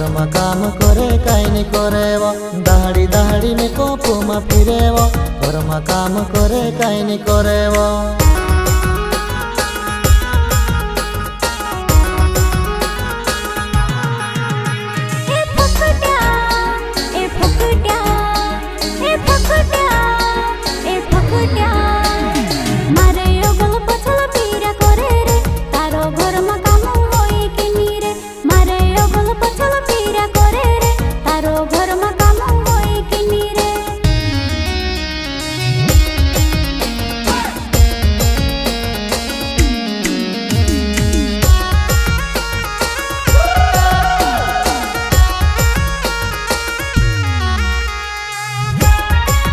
घरमा काम करे काहीनी करेव दाहाडी दाहाडी में कोपुमा फिरेव घरमा काम करे काहीनी करेव ए फुकट्या